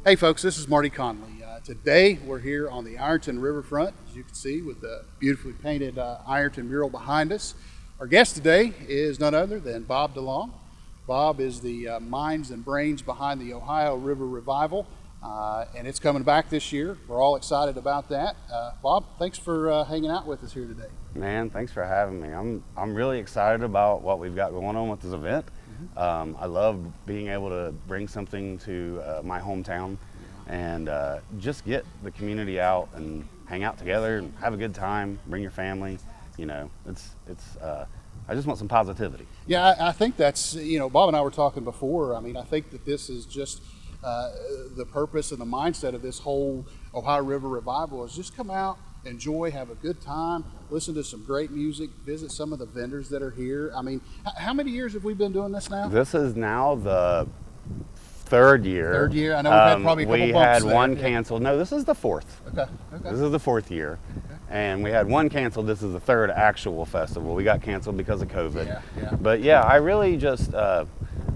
Hey folks, this is Marty Conley. Today we're here on the Ironton riverfront, as you can see, with the beautifully painted Ironton mural behind us. Our guest today is none other than Bob Delong. Bob is the minds and brains behind the Ohio River Revival, and it's coming back this year. We're all excited about that. Bob, thanks for hanging out with us here today. Man, thanks for having me. I'm really excited about what we've got going on with this event. I love being able to bring something to my hometown and just get the community out and hang out together and have a good time, bring your family. You know, I just want some positivity. Yeah, I think that's, Bob and I were talking before. I mean, I think that this is just the purpose and the mindset of this whole Ohio River Revival is just come out, enjoy, have a good time, listen to some great music, visit some of the vendors that are here. I mean, how many years have we been doing this now? This is now the third year. Third year? I know we've had probably a couple we bumps had there. one canceled. No, this is the fourth. Okay. This is the fourth year. Okay. And we had one canceled. This is the third actual festival. We got canceled because of COVID. Yeah. But yeah, I really just, I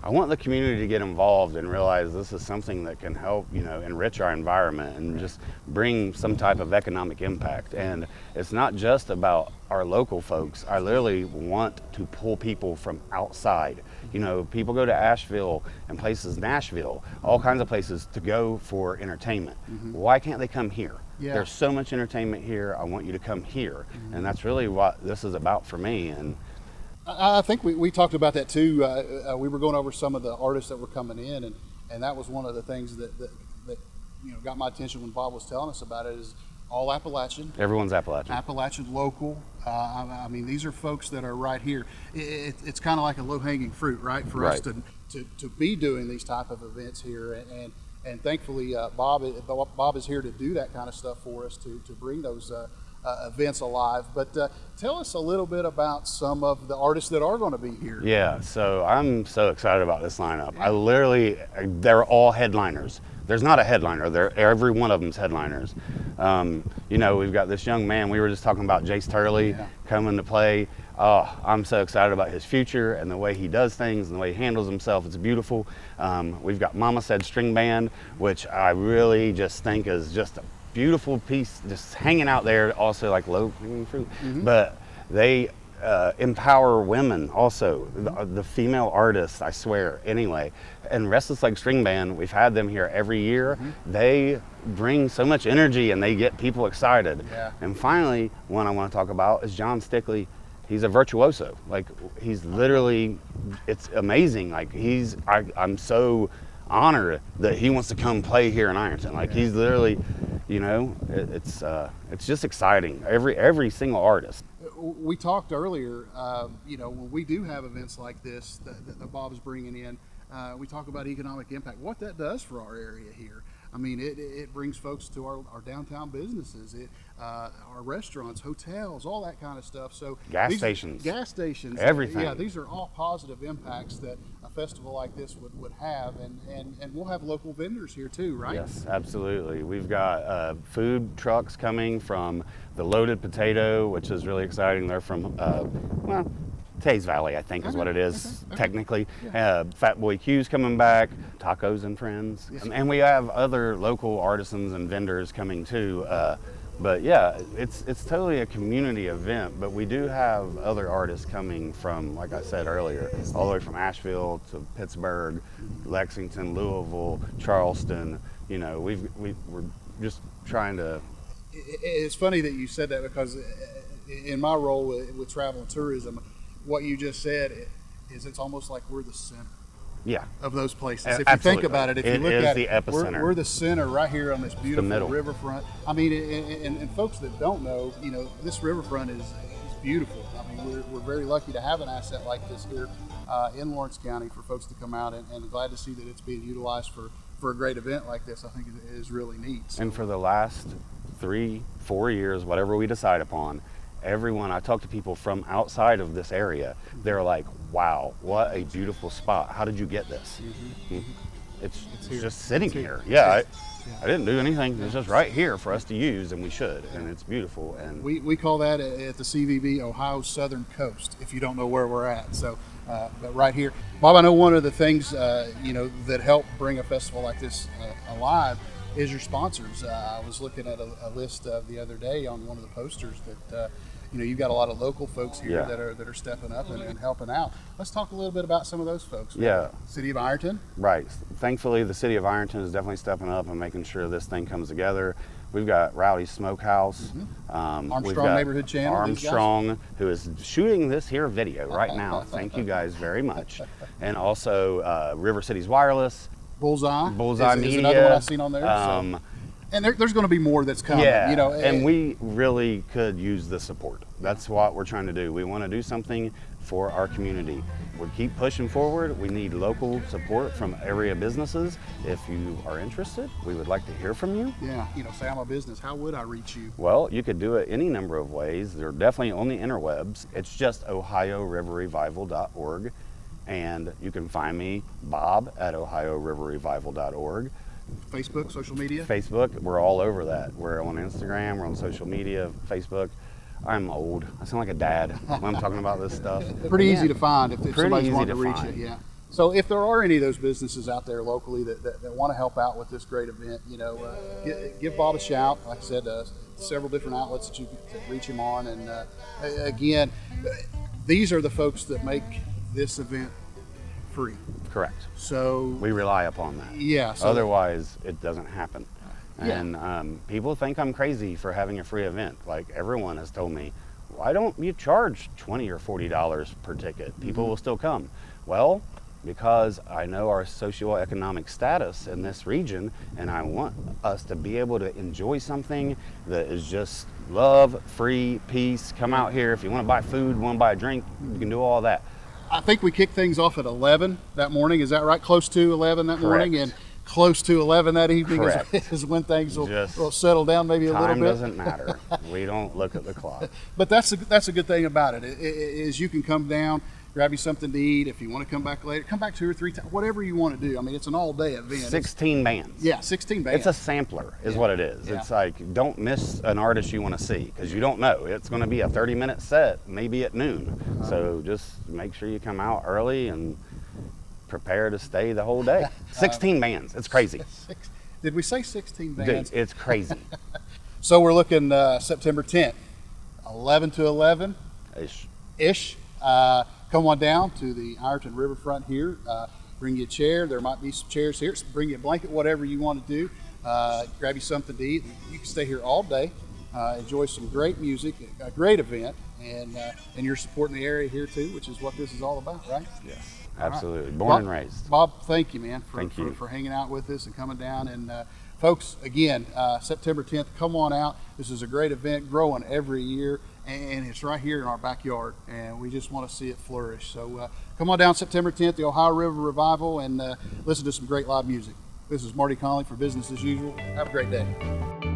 want the community to get involved and realize this is something that can help, enrich our environment and just bring some type of economic impact. And it's not just about our local folks. I literally want to pull people from outside. People go to Asheville and places, Nashville, all kinds of places to go for entertainment. Why can't they come here? Yeah. There's so much entertainment here. I want you to come here. And that's really what this is about for me. And I think we talked about that too. We were going over some of the artists that were coming in, and that was one of the things that got my attention when Bob was telling us about it. Is all Appalachian. Everyone's Appalachian. Appalachian local. I mean, these are folks that are right here. It's kind of like a low-hanging fruit, right, for us to be doing these type of events here, and thankfully Bob is here to do that kind of stuff for us to bring those events alive. But tell us a little bit about some of the artists that are going to be here. Yeah, so I'm so excited about this lineup. They're all headliners. There's not a headliner. Every one of them's headliners. We've got this young man. We were just talking about Jace Turley coming to play. I'm so excited about his future and the way he does things and the way he handles himself. It's beautiful. We've got Mama Said String Band, which I really just think is just a beautiful piece, just hanging out there, also like low hanging fruit. But they empower women also, the female artists, I swear, anyway. And Restless Leg String Band, we've had them here every year. They bring so much energy and they get people excited. And finally, one I want to talk about is John Stickley. He's a virtuoso. Like, he's literally, it's amazing. Like, I'm so honored that he wants to come play here in Ironton. Like, he's literally, it's just exciting. Every single artist. We talked earlier, when we do have events like this that Bob's bringing in, we talk about economic impact, what that does for our area here. I mean, it brings folks to our downtown businesses, our restaurants, hotels, all that kind of stuff. So gas stations, everything. Yeah, these are all positive impacts that a festival like this would have, and we'll have local vendors here too, right? Yes, absolutely. We've got food trucks coming from the Loaded Potato, which is really exciting. They're from Tays Valley, I think is what it is, technically. Fat Boy Q's coming back, Tacos and Friends. Yes. And we have other local artisans and vendors coming too. But yeah, it's totally a community event, but we do have other artists coming from, like I said earlier, all the way from Asheville to Pittsburgh, Lexington, Louisville, Charleston. We're just trying to... It's funny that you said that, because in my role with travel and tourism, what you just said is it's almost like we're the center of those places. If you think about it, if you look at it, we're the center right here on this beautiful riverfront. I mean, and folks that don't know, this riverfront is beautiful. I mean, we're very lucky to have an asset like this here in Lawrence County for folks to come out, and glad to see that it's being utilized for a great event like this. I think it is really neat. So. And for the last 3-4 years, whatever we decide upon, everyone, I talk to people from outside of this area, they're like, wow, what a beautiful spot. How did you get this? It's just sitting here. Yeah. I didn't do anything. It's just right here for us to use, and we should, and it's beautiful. And we call that at the CVB Ohio Southern Coast, if you don't know where we're at. So, but right here, Bob, I know one of the things that help bring a festival like this alive is your sponsors. I was looking at a list the other day on one of the posters that you've got a lot of local folks here that are stepping up and helping out. Let's talk a little bit about some of those folks. Yeah. City of Ironton. Right. Thankfully, the City of Ironton is definitely stepping up and making sure this thing comes together. We've got Rowdy Smokehouse. Armstrong Neighborhood Channel. Armstrong, who is shooting this here video right now. Thank you guys very much. And also River Cities Wireless. Bullseye Media. Is another one I've seen on there. And there's going to be more that's coming. Yeah, and we really could use the support. That's what we're trying to do. We want to do something for our community. We keep pushing forward. We need local support from area businesses. If you are interested, we would like to hear from you. Yeah, say I'm a business. How would I reach you? Well, you could do it any number of ways. They're definitely on the interwebs. It's just OhioRiverRevival.org. And you can find me, Bob, at OhioRiverRevival.org. Facebook, social media? Facebook, we're all over that. We're on Instagram, we're on social media, Facebook. I'm old. I sound like a dad when I'm talking about this stuff. Pretty easy to find if somebody's wanting to reach it. Yeah. So if there are any of those businesses out there locally that want to help out with this great event, give Bob a shout. Like I said, several different outlets that you can reach him on. And again, these are the folks that make this event free. Correct. So we rely upon that. Yeah. So otherwise, it doesn't happen. And people think I'm crazy for having a free event. Like everyone has told me, why don't you charge $20 or $40 per ticket? People will still come. Well, because I know our socioeconomic status in this region, and I want us to be able to enjoy something that is just love, free, peace. Come out here. If you want to buy food, want to buy a drink, you can do all that. I think we kicked things off at 11 that morning. Is that right? Close to 11 that morning, and close to 11 that evening is when things will settle down maybe a little bit. Time doesn't matter. We don't look at the clock. But that's a good thing about it is you can come down, grab you something to eat. If you want to come back later, come back 2 or 3 times, whatever you want to do. I mean, it's an all-day event. 16 bands. Yeah, 16 bands. It's a sampler is what it is. Yeah. It's like, don't miss an artist you want to see because you don't know. It's going to be a 30-minute set, maybe at noon. So just make sure you come out early and prepare to stay the whole day. 16 bands. It's crazy. Did we say 16 bands? Dude, it's crazy. So we're looking September 10th, 11 to 11 ish. Come on down to the Ironton riverfront here. Bring you a chair. There might be some chairs here. So bring you a blanket, whatever you want to do. Grab you something to eat. You can stay here all day. Enjoy some great music, a great event, and you're supporting the area here too, which is what this is all about, right? Yes. Absolutely. Right. Born and raised. Bob, thank you, man, for hanging out with us and coming down. And folks, again, September 10th, come on out. This is a great event, growing every year, and it's right here in our backyard, and we just want to see it flourish. So come on down September 10th, the Ohio River Revival, and listen to some great live music. This is Marty Conley for Business as Usual. Have a great day.